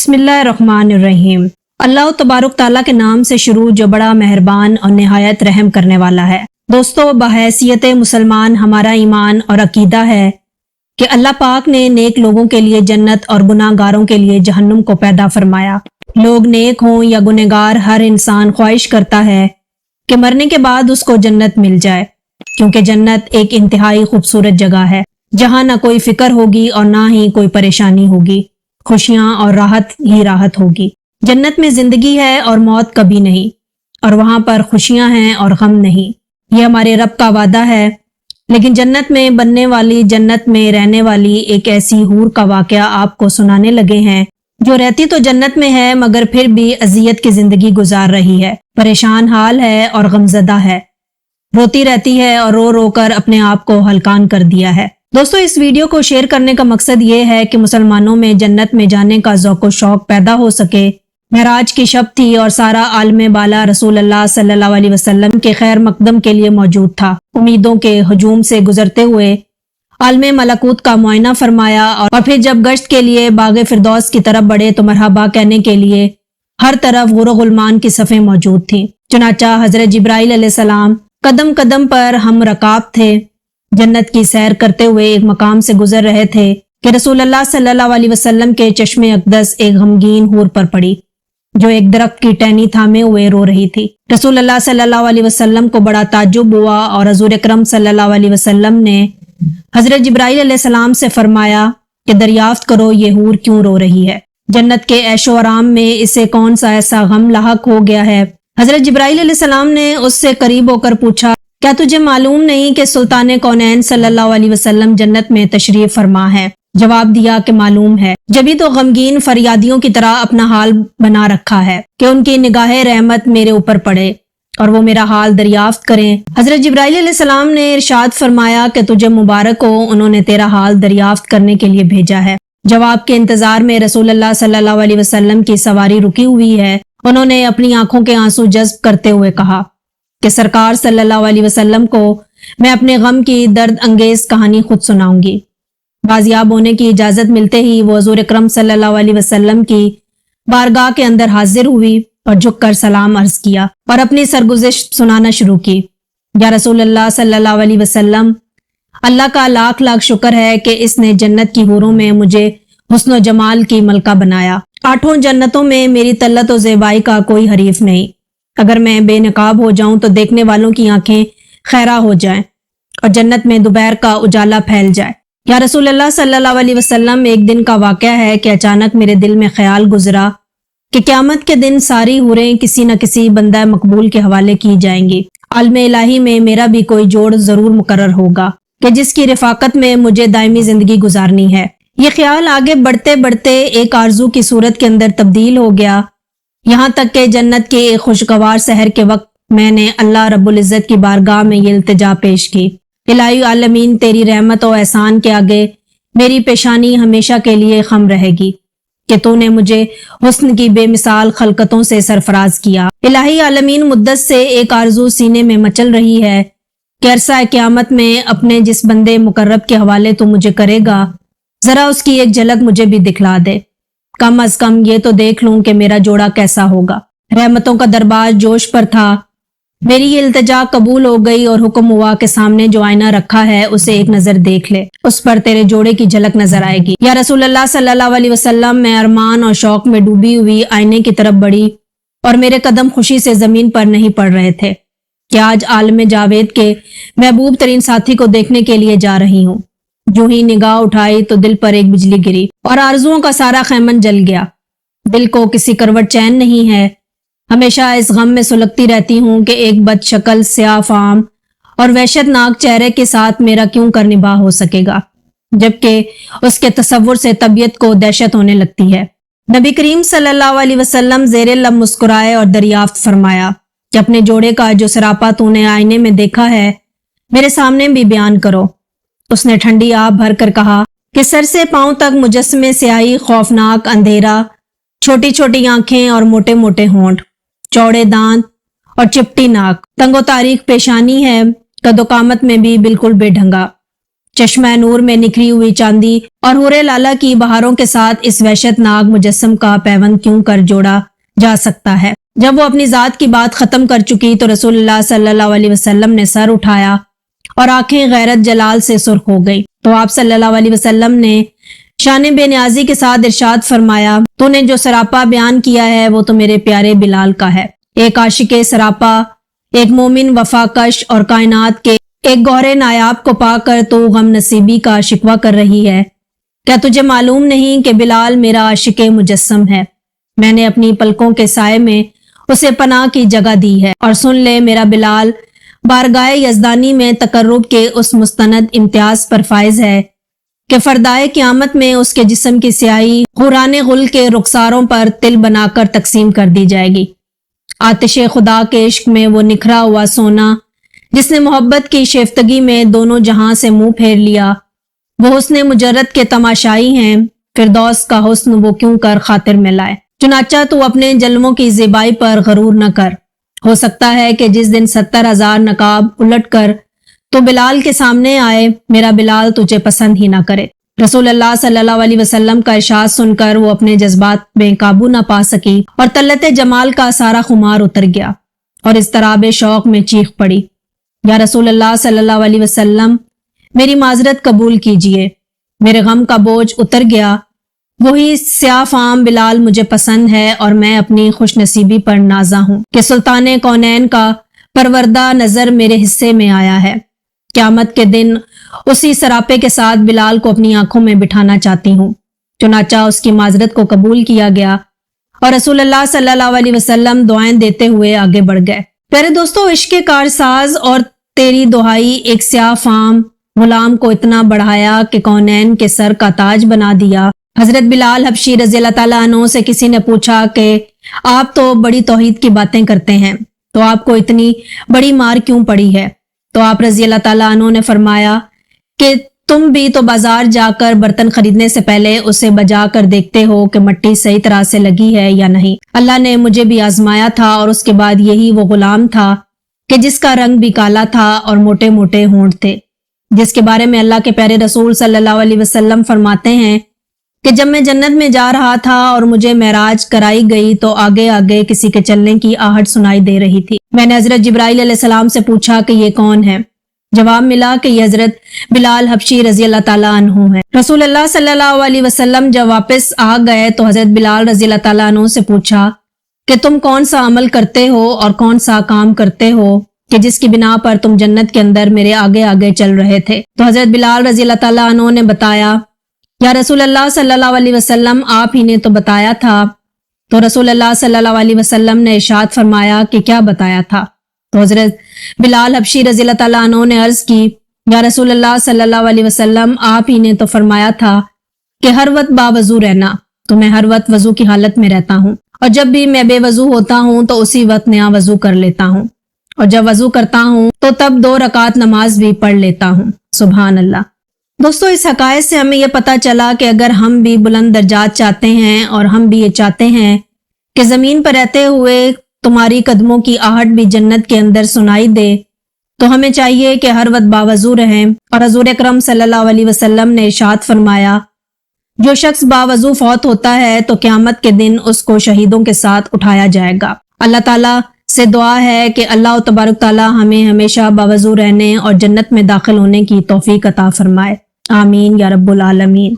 बिस्मिल्लाहिर्रहमानिर्रहीम। अल्लाह तबारक ताला के नाम से शुरू जो बड़ा मेहरबान और निहायत रहम करने वाला है। दोस्तों, बहैसियत मुसलमान हमारा ईमान और अकीदा है कि अल्लाह पाक ने नेक लोगों के लिए जन्नत और गुनाहगारों के लिए जहन्नुम को पैदा फरमाया। लोग नेक हों या गुनहगार, हर इंसान ख्वाहिश करता है कि मरने के बाद उसको जन्नत मिल जाए, क्योंकि जन्नत एक इंतहाई खूबसूरत जगह है जहाँ ना कोई फिक्र होगी और ना ही कोई परेशानी होगी, खुशियां और राहत ही राहत होगी। जन्नत में जिंदगी है और मौत कभी नहीं, और वहां पर खुशियां हैं और गम नहीं। ये हमारे रब का वादा है। लेकिन जन्नत में बनने वाली, जन्नत में रहने वाली एक ऐसी हूर का वाकया आपको सुनाने लगे हैं जो रहती तो जन्नत में है मगर फिर भी अजियत की जिंदगी गुजार रही है, परेशान हाल है और गमजदा है, रोती रहती है और रो रो कर अपने आप को हलकान कर दिया है। दोस्तों, इस वीडियो को शेयर करने का मकसद ये है कि मुसलमानों में जन्नत में जाने का ज़ौक़ शौक पैदा हो सके। महराज की शब थी और सारा आलम बाला रसूल अल्लाह सल्लल्लाहु अलैहि वसल्लम के खैर मकदम के लिए मौजूद था। उम्मीदों के हजूम से गुजरते हुए आलम मलकूत का मुआयना फरमाया और फिर जब गश्त के लिए बाग फिरदौस की तरफ बढ़े तो मरहबा कहने के लिए हर तरफ गुर गुलमान की सफ़ें मौजूद थी। चुनाचा हजरत जिब्राइल अलैहिस्सलाम कदम कदम पर हम रकाब थे। जन्नत की सैर करते हुए एक मकाम से गुजर रहे थे कि रसूल अल्लाह सल्लल्लाहु अलैहि वसल्लम के चश्मे अक़दस एक गमगीन हूर पर पड़ी जो एक दरख्त की टहनी थामे हुए रो रही थी। रसूल अल्लाह सल्लल्लाहु अलैहि वसल्लम को बड़ा ताज्जुब हुआ और हजूर अकरम सल्लल्लाहु अलैहि वसल्लम ने हजरत जिब्राइल अलैहिस्सलाम से फरमाया कि दरियाफ्त करो ये हूर क्यों रो रही है, जन्नत के ऐशो आराम में इसे कौन सा ऐसा गम लाहक हो गया है। हजरत जिब्राइल अलैहिस्सलाम ने उससे करीब होकर पूछा, क्या तुझे मालूम नहीं कि सुल्तान कौनैन सल्लल्लाहु अलैहि वसल्लम जन्नत में तशरीफ फरमा है? जवाब दिया कि मालूम है। जभी तो गमगीन फरियादियों की तरह अपना हाल बना रखा है कि उनकी निगाहे रहमत मेरे ऊपर पड़े और वो मेरा हाल दरियाफ्त करें। हजरत जिब्राइल अलैहिस्सलाम ने इरशाद फरमाया कि तुझे मुबारक हो, उन्होंने तेरा हाल दरियाफ्त करने के लिए भेजा है। जवाब के इंतजार में रसूल अल्लाह सल्लल्लाहु अलैहि वसल्लम की सवारी रुकी हुई है। उन्होंने अपनी आंखों के आंसू जज्ब करते हुए कहा कि सरकार सल्लल्लाहु अलैहि वसल्लम को मैं अपने गम की दर्द अंगेज कहानी खुद सुनाऊंगी। बाजियाब होने की इजाजत मिलते ही वो हुजूर अकरम सल्लल्लाहु अलैहि वसल्लम की बारगाह के अंदर हाजिर हुई और झुककर सलाम अर्ज किया और अपनी सरगुज़िश सुनाना शुरू की। या रसूल अल्लाह सल्लल्लाहु अलैहि वसल्लम, अल्लाह का लाख लाख शुक्र है कि इसने जन्नत की हूरों में मुझे हुस्न जमाल की मलका बनाया। 8 जन्नतों में मेरी तल्लत और ज़ेबाई का कोई हरीफ नहीं। अगर मैं बेनकाब हो जाऊं तो देखने वालों की आंखें खैरा हो जाएं और जन्नत में दोपहर का उजाला फैल जाए। या रसूल अल्लाह सल्लल्लाहु अलैहि वसल्लम, एक दिन का वाकया है कि अचानक मेरे दिल में ख्याल गुजरा कि क़यामत के दिन सारी हूरें किसी न किसी बंदा मकबूल के हवाले की जाएंगी। आलम इलाही में मेरा भी कोई जोड़ जरूर मुकर्रर होगा कि जिसकी रिफाकत में मुझे दायमी जिंदगी गुजारनी है। ये ख्याल आगे बढ़ते बढ़ते एक आरजू की सूरत के अंदर तब्दील हो गया, यहाँ तक कि जन्नत के एक खुशगवार सहर के वक्त मैंने अल्लाह रब्बुल इज़्ज़त की बारगाह में ये इल्तिजा पेश की, इलाही आलमीन, तेरी रहमत और एहसान के आगे मेरी पेशानी हमेशा के लिए खम रहेगी कि तूने मुझे हुस्न की बेमिसाल खलकतों से सरफराज किया। इलाही आलमीन, मुद्दत से एक आरजू सीने में मचल रही है कि अरसा क़यामत में अपने जिस बंदे मुकर्रब के हवाले तू मुझे करेगा, जरा उसकी एक झलक मुझे भी दिखला दे। कम अज कम ये तो देख लूं कि मेरा जोड़ा कैसा होगा। रहमतों का दरबार जोश पर था। मेरी ये इल्तिजा कबूल हो गई और हुक्म हुआ कि सामने जो आईना रखा है उसे एक नजर देख ले, उस पर तेरे जोड़े की झलक नजर आएगी। या रसूल अल्लाह सल्लल्लाहु अलैहि वसल्लम, मैं अरमान और शौक में डूबी हुई आईने की तरफ बढ़ी और मेरे कदम खुशी से जमीन पर नहीं पड़ रहे थे कि आज आलम जावेद के महबूब तरीन साथी को देखने के लिए जा रही हूँ। जो ही निगाह उठाई तो दिल पर एक बिजली गिरी और आरजुओं का सारा खैमन जल गया। दिल को किसी करवट चैन नहीं है। हमेशा इस गम में सुलगती रहती हूँ कि एक बदशक्ल, स्याह फाम और वहशतनाक चेहरे के साथ मेरा क्यों कर निभा हो सकेगा, जबकि उसके तसव्वुर से तबीयत को दहशत होने लगती है। नबी करीम सल्लल्लाहु अलैहि वसल्लम ज़ेरे लब मुस्कुराए और दरियाफ्त फरमाया कि अपने जोड़े का जो सरापा तूने आईने में देखा है मेरे सामने भी बयान करो। उसने ठंडी आह भर कर कहा कि सर से पांव तक मुजस्समे स्याही, खौफनाक अंधेरा, छोटी छोटी आंखें और मोटे मोटे होंठ, चौड़े दांत और चिपटी नाक, तंगो तारीख पेशानी है, कदोकामत में भी बिल्कुल बेढंगा। चश्मा नूर में निखरी हुई चांदी और हुरे लाला की बहारों के साथ इस वहशतनाक मुजस्सम का पैवंद क्यों कर जोड़ा जा सकता है। जब वो अपनी जात की बात खत्म कर चुकी तो रसूलुल्लाह सल्लल्लाहु अलैहि वसल्लम ने सर उठाया और आंखें गैरत जलाल से सुर्ख हो गई। तो आप सल्लल्लाहु अलैहि वसल्लम ने शान बेनियाजी के साथ इरशाद फरमाया, तूने जो सरापा बयान किया है वो तो मेरे प्यारे बिलाल का है। एक आशिके सरापा, एक मोमिन वफाकश और कायनात के एक गौहरे नायाब को पाकर तो गम नसीबी का शिकवा कर रही है। क्या तुझे मालूम नहीं कि बिलाल मेरा आशिके मुजस्सम है? मैंने अपनी पलकों के साए में उसे पनाह की जगह दी है। और सुन ले, मेरा बिलाल बारगाह यज़दानी में तकर्रुब के उस मुस्तनद इम्तियाज पर फाइज है कि फरदाए क़यामत में उसके जिस्म की स्याही गुराने गुल के रुखसारों पर तिल बनाकर तकसीम कर दी जाएगी। आतिशे खुदा के इश्क में वो निखरा हुआ सोना जिसने मोहब्बत की शेफ्तगी में दोनों जहां से मुंह फेर लिया, वो हुस्न मुजर्रद के तमाशाई हैं। फिरदौस का हुस्न वो क्यों कर खातिर में लाए। चुनाचा तू अपने जल्मों की ज़िबाई पर गरूर न कर। हो सकता है कि जिस दिन 70,000 नकाब उलट कर तो बिलाल के सामने आए, मेरा बिलाल तुझे पसंद ही ना करे। रसूलुल्लाह सल्लल्लाहु अलैहि वसल्लम का इरशाद सुनकर वो अपने जज्बात में काबू ना पा सकी और तल्लते जमाल का सारा खुमार उतर गया और इस तराब शौक में चीख पड़ी, या रसूलुल्लाह सल्लल्लाहु अलैहि वसल्लम, मेरी माजरत कबूल कीजिए, मेरे गम का बोझ उतर गया। वही स्याह फाम बिलाल मुझे पसंद है और मैं अपनी खुश नसीबी पर नाजा हूँ कि सुल्तान कौनैन का परवरदा नजर मेरे हिस्से में आया है। क़यामत के दिन उसी सरापे के साथ बिलाल को अपनी आंखों में बिठाना चाहती हूँ। चुनाचा उसकी माजरत को कबूल किया गया और रसूलुल्लाह सल्लल्लाहु अलैहि वसल्लम दुआएं देते हुए आगे बढ़ गए। प्यारे दोस्तों, इश्क कारसाज और तेरी दुहाई एक स्याह फाम गुलाम को इतना बढ़ाया कि कौनैन के सर का ताज बना दिया। हजरत बिलाल हबशी रज़ी अल्लाह तआला अन्हु से किसी ने पूछा कि आप तो बड़ी तौहीद की बातें करते हैं, तो आपको इतनी बड़ी मार क्यों पड़ी है? तो आप रज़ी अल्लाह तआला अन्हु ने फरमाया कि तुम भी तो बाजार जाकर बर्तन खरीदने से पहले उसे बजा कर देखते हो कि मिट्टी सही तरह से लगी है या नहीं। अल्लाह ने मुझे भी आजमाया था और उसके बाद यही वो गुलाम था कि जिसका रंग भी काला था और मोटे मोटे होंठ थे, जिसके बारे में अल्लाह के प्यारे रसूल सल्लल्लाहु अलैहि वसल्लम फरमाते हैं कि जब मैं जन्नत में जा रहा था और मुझे महराज कराई गई तो आगे आगे किसी के चलने की आहट सुनाई दे रही थी। मैंने हजरत जिब्राइल अलैहिस्सलाम से पूछा कि ये कौन है? जवाब मिला कि ये हजरत बिलाल हबशी रजी अल्लाह ताला अन्हु है। रसूलुल्लाह सल्लल्लाहु अलैहि वसल्लम जब वापस आ गए तो हजरत बिलाल रजी अल्लाह ताला अन्हु से पूछा कि तुम कौन सा अमल करते हो और कौन सा काम करते हो कि जिसकी बिना पर तुम जन्नत के अंदर मेरे आगे आगे चल रहे थे? तो हजरत बिलाल रजी अल्लाह ताला अन्हु ने बताया, या रसूलुल्लाह सल्लल्लाहु अलैहि वसल्लम, आप ही ने तो बताया था। तो रसूलुल्लाह सल्लल्लाहु अलैहि वसल्लम ने इरशाद फरमाया कि क्या बताया था? तो हजरत बिलाल हबशी रज़ी अल्लाह तआला अन्हु ने अर्ज की, या रसूलुल्लाह सल्लल्लाहु अलैहि वसल्लम, आप ही ने तो फरमाया था कि हर वक्त बावजू रहना। तो मैं हर वक्त वजू की हालत में रहता हूँ और जब भी मैं बेवजू होता हूँ तो उसी वक्त नया वजू कर लेता हूँ और जब वजू करता हूँ तो तब 2 रकात नमाज भी पढ़ लेता हूँ। सुभान अल्लाह। दोस्तों, इस हकायत से हमें यह पता चला कि अगर हम भी बुलंद दर्जात चाहते हैं और हम भी ये चाहते हैं कि जमीन पर रहते हुए तुम्हारी कदमों की आहट भी जन्नत के अंदर सुनाई दे, तो हमें चाहिए कि हर वक्त बावजू रहें। और हजूर अकरम सल्लल्लाहु अलैहि वसल्लम ने इरशाद फरमाया, जो शख्स बावजू फौत होता है तो क़यामत के दिन उसको शहीदों के साथ उठाया जाएगा। अल्लाह ताला से दुआ है कि अल्लाह तबारक ताला हमें हमेशा बावजू रहने और जन्नत में दाखिल होने की तौफीक अता फरमाए। आमीन या रब्बुल आलमीन।